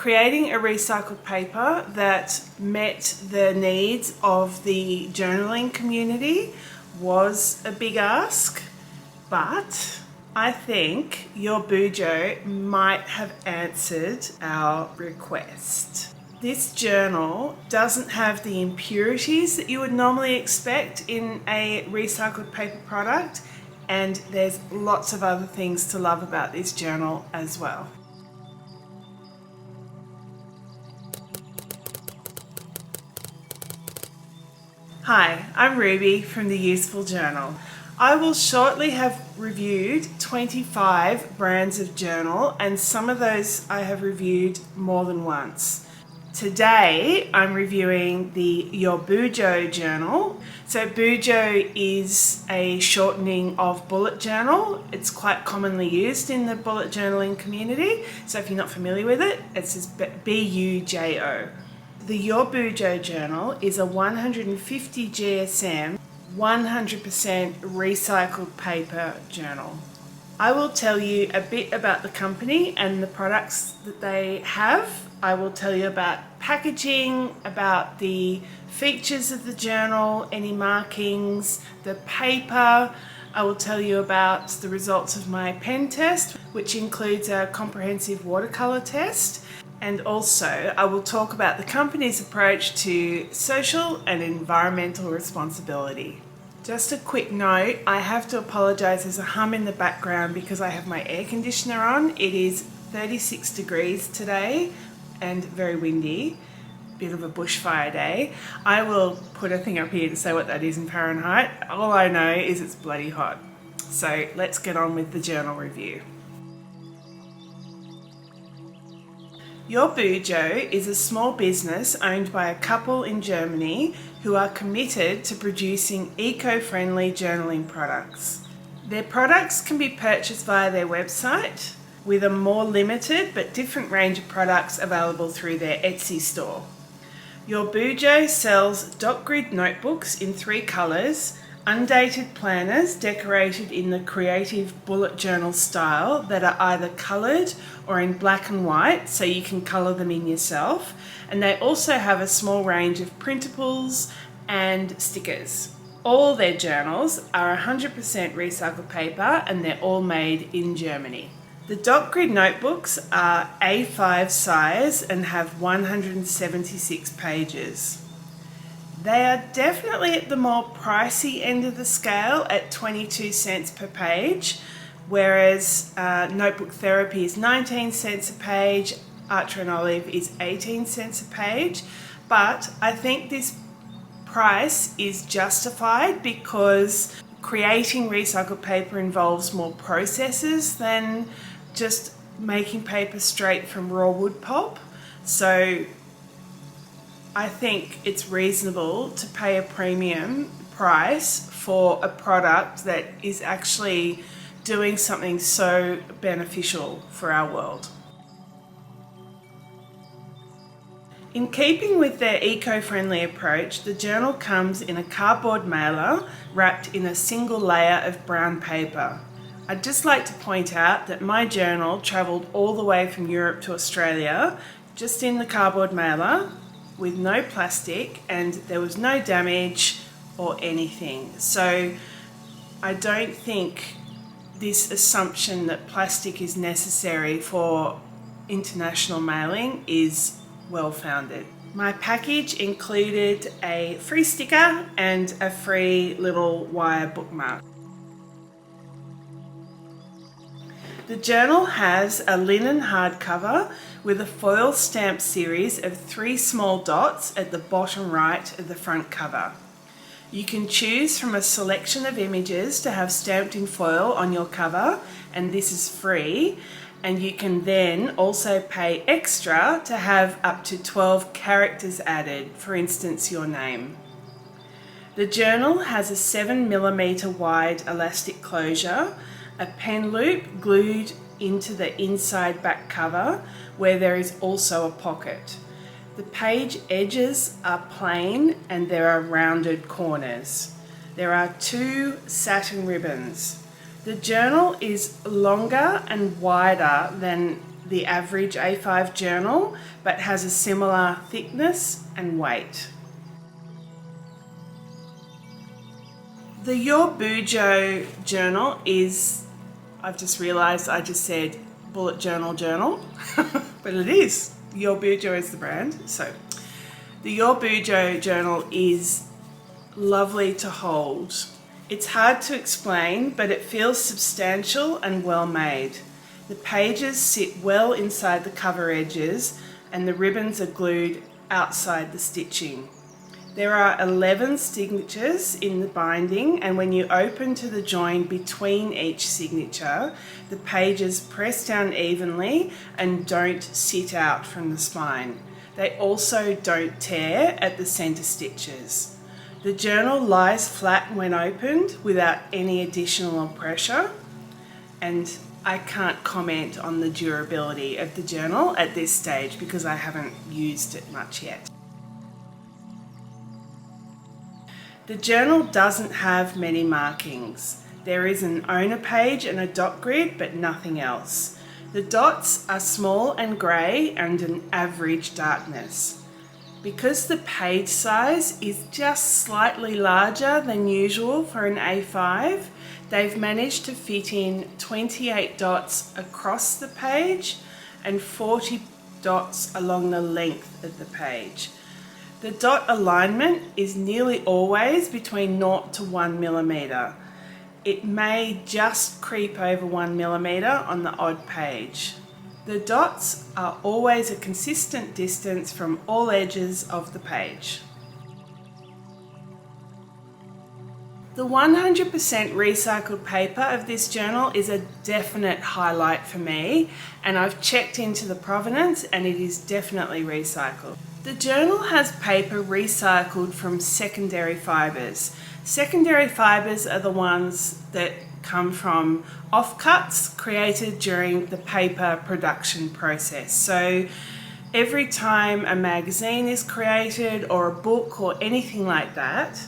Creating a recycled paper that met the needs of the journaling community was a big ask, but I think YourBujo might have answered our request. This journal doesn't have the impurities that you would normally expect in a recycled paper product, and there's lots of other things to love about this journal as well. Hi, I'm Ruby from the Useful Journal. I will shortly have reviewed 25 brands of journal, and some of those I have reviewed more than once. Today I'm reviewing the YourBujo journal. So Bujo is a shortening of bullet journal. It's quite commonly used in the bullet journaling community. So if you're not familiar with it, it says B-U-J-O. The YourBujo journal is a 150 GSM, 100% recycled paper journal. I will tell you a bit about the company and the products that they have. I will tell you about packaging, about the features of the journal, any markings, the paper. I will tell you about the results of my pen test, which includes a comprehensive watercolour test. And also, I will talk about the company's approach to social and environmental responsibility. Just a quick note, I have to apologise, there's a hum in the background because I have my air conditioner on. It is 36 degrees today and very windy, bit of a bushfire day. I will put a thing up here to say what that is in Fahrenheit. All I know is it's bloody hot. So let's get on with the journal review. YourBujo is a small business owned by a couple in Germany who are committed to producing eco-friendly journaling products. Their products can be purchased via their website, with a more limited but different range of products available through their Etsy store. YourBujo sells dot grid notebooks in 3 colours, undated planners decorated in the creative bullet journal style that are either coloured or in black and white, so you can colour them in yourself, and they also have a small range of printables and stickers. All their journals are 100% recycled paper and they're all made in Germany. The dot grid notebooks are A5 size and have 176 pages. They are definitely at the more pricey end of the scale at 22 cents per page, whereas Notebook Therapy is 19 cents a page, Archer and Olive is 18 cents a page, but I think this price is justified because creating recycled paper involves more processes than just making paper straight from raw wood pulp. So I think it's reasonable to pay a premium price for a product that is actually doing something so beneficial for our world. In keeping with their eco-friendly approach, the journal comes in a cardboard mailer wrapped in a single layer of brown paper. I'd just like to point out that my journal travelled all the way from Europe to Australia just in the cardboard mailer with no plastic, and there was no damage or anything. So I don't think this assumption that plastic is necessary for international mailing is well-founded. My package included a free sticker and a free little wire bookmark. The journal has a linen hardcover with a foil stamp series of 3 small dots at the bottom right of the front cover. You can choose from a selection of images to have stamped in foil on your cover, and this is free, and you can then also pay extra to have up to 12 characters added, for instance your name. The journal has a 7mm wide elastic closure, a pen loop glued into the inside back cover where there is also a pocket. The page edges are plain and there are rounded corners. There are 2 satin ribbons. The journal is longer and wider than the average A5 journal, but has a similar thickness and weight. The YourBujo journal is, I've just realised I just said bullet journal, but it is. YourBujo is the brand. So the YourBujo journal is lovely to hold. It's hard to explain, but it feels substantial and well made. The pages sit well inside the cover edges and the ribbons are glued outside the stitching. There are 11 signatures in the binding, and when you open to the join between each signature, the pages press down evenly and don't sit out from the spine. They also don't tear at the centre stitches. The journal lies flat when opened without any additional pressure, and I can't comment on the durability of the journal at this stage because I haven't used it much yet. The journal doesn't have many markings. There is an owner page and a dot grid, but nothing else. The dots are small and grey and an average darkness. Because the page size is just slightly larger than usual for an A5, they've managed to fit in 28 dots across the page and 40 dots along the length of the page. The dot alignment is nearly always between 0 to 1 millimetre. It may just creep over 1 millimetre on the odd page. The dots are always a consistent distance from all edges of the page. The 100% recycled paper of this journal is a definite highlight for me, and I've checked into the provenance and it is definitely recycled. The journal has paper recycled from secondary fibres. Secondary fibres are the ones that come from offcuts created during the paper production process. So every time a magazine is created or a book or anything like that,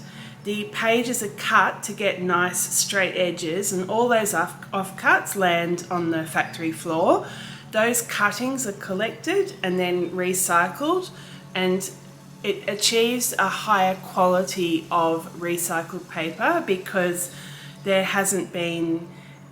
the pages are cut to get nice straight edges, and all those offcuts land on the factory floor. Those cuttings are collected and then recycled, and it achieves a higher quality of recycled paper because there hasn't been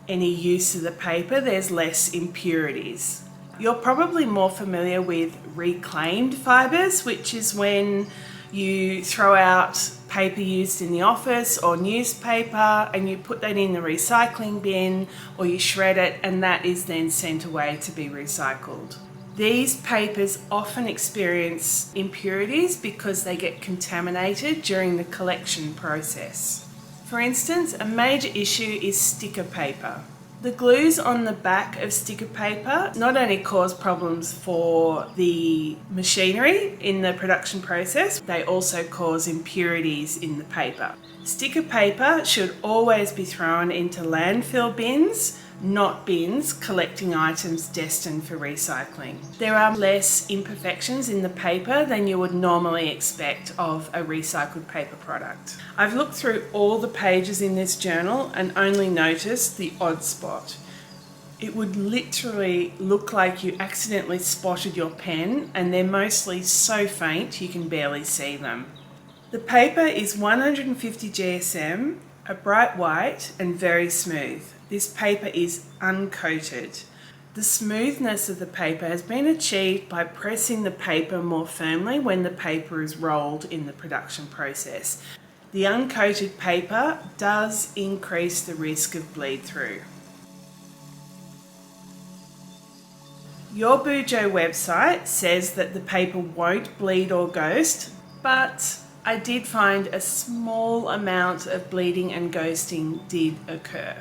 any use of the paper. There's less impurities. You're probably more familiar with reclaimed fibres, which is when you throw out paper used in the office or newspaper and you put that in the recycling bin, or you shred it and that is then sent away to be recycled. These papers often experience impurities because they get contaminated during the collection process. For instance, a major issue is sticker paper. The glues on the back of sticker paper not only cause problems for the machinery in the production process, they also cause impurities in the paper. Sticker paper should always be thrown into landfill bins, not bins collecting items destined for recycling. There are less imperfections in the paper than you would normally expect of a recycled paper product. I've looked through all the pages in this journal and only noticed the odd spot. It would literally look like you accidentally spotted your pen, and they're mostly so faint you can barely see them. The paper is 150 GSM, a bright white and very smooth. This paper is uncoated. The smoothness of the paper has been achieved by pressing the paper more firmly when the paper is rolled in the production process. The uncoated paper does increase the risk of bleed through. YourBujo website says that the paper won't bleed or ghost, but I did find a small amount of bleeding and ghosting did occur.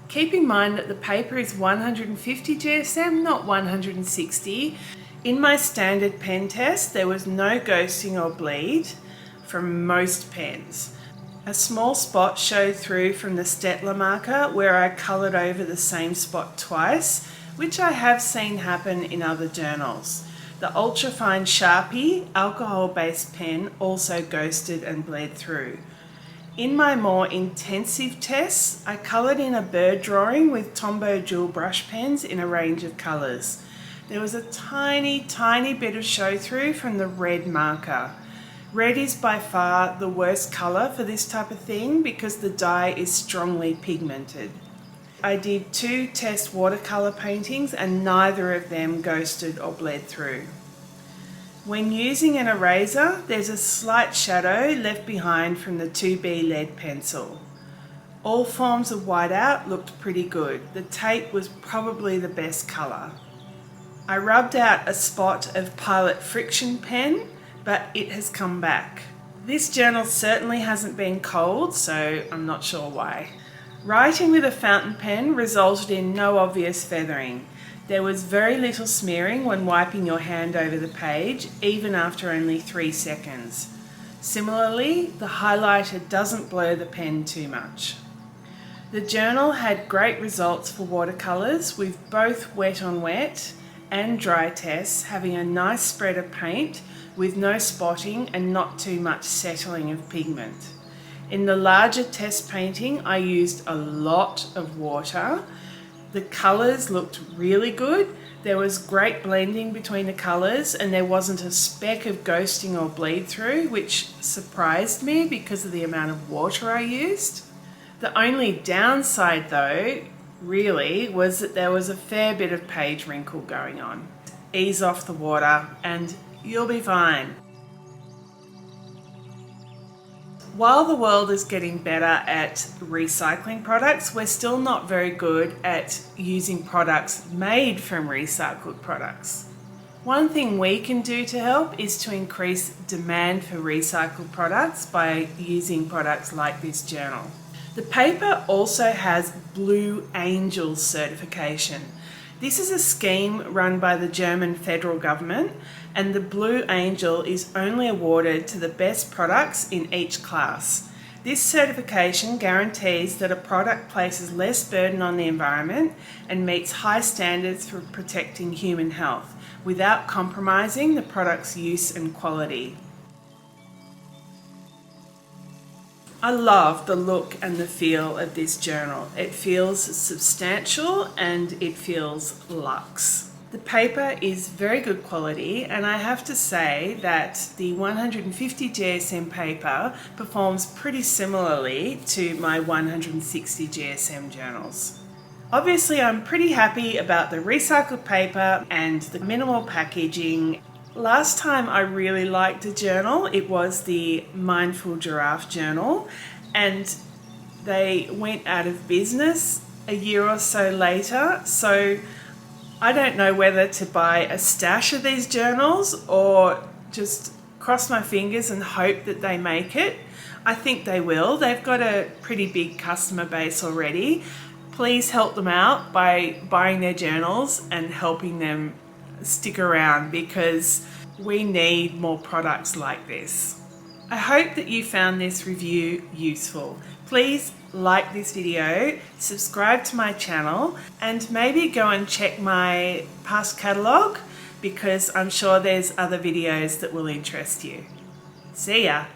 Keep in mind that the paper is 150 GSM, not 160. In my standard pen test, there was no ghosting or bleed from most pens. A small spot showed through from the Stettler marker where I coloured over the same spot twice, which I have seen happen in other journals. The ultrafine Sharpie alcohol-based pen also ghosted and bled through. In my more intensive tests, I coloured in a bird drawing with Tombow dual brush pens in a range of colours. there was a tiny bit of show through from the red marker. Red is by far the worst colour for this type of thing because the dye is strongly pigmented. I did 2 test watercolour paintings and neither of them ghosted or bled through. When using an eraser, there's a slight shadow left behind from the 2B lead pencil. All forms of whiteout looked pretty good. The tape was probably the best colour. I rubbed out a spot of Pilot Friction pen, but it has come back. This journal certainly hasn't been cold, so I'm not sure why. Writing with a fountain pen resulted in no obvious feathering. There was very little smearing when wiping your hand over the page, even after only 3 seconds. Similarly, the highlighter doesn't blur the pen too much. The journal had great results for watercolours with both wet on wet and dry tests having a nice spread of paint with no spotting and not too much settling of pigment. In the larger test painting, I used a lot of water. The colours looked really good. There was great blending between the colours and there wasn't a speck of ghosting or bleed through, which surprised me because of the amount of water I used. The only downside though, really, was that there was a fair bit of page wrinkle going on. Ease off the water and you'll be fine. While the world is getting better at recycling products, we're still not very good at using products made from recycled products. One thing we can do to help is to increase demand for recycled products by using products like this journal. The paper also has Blue Angel certification. This is a scheme run by the German federal government, and the Blue Angel is only awarded to the best products in each class. This certification guarantees that a product places less burden on the environment and meets high standards for protecting human health without compromising the product's use and quality. I love the look and the feel of this journal. It feels substantial and it feels luxe. The paper is very good quality, and I have to say that the 150 GSM paper performs pretty similarly to my 160 GSM journals. Obviously, I'm pretty happy about the recycled paper and the minimal packaging. Last time I really liked a journal, it was the Mindful Giraffe journal, and they went out of business a year or so later, so I don't know whether to buy a stash of these journals or just cross my fingers and hope that they make it. I think they will. They've got a pretty big customer base already. Please help them out by buying their journals and helping them stick around because we need more products like this. I hope that you found this review useful. Please like this video, subscribe to my channel, and maybe go and check my past catalogue because I'm sure there's other videos that will interest you. See ya!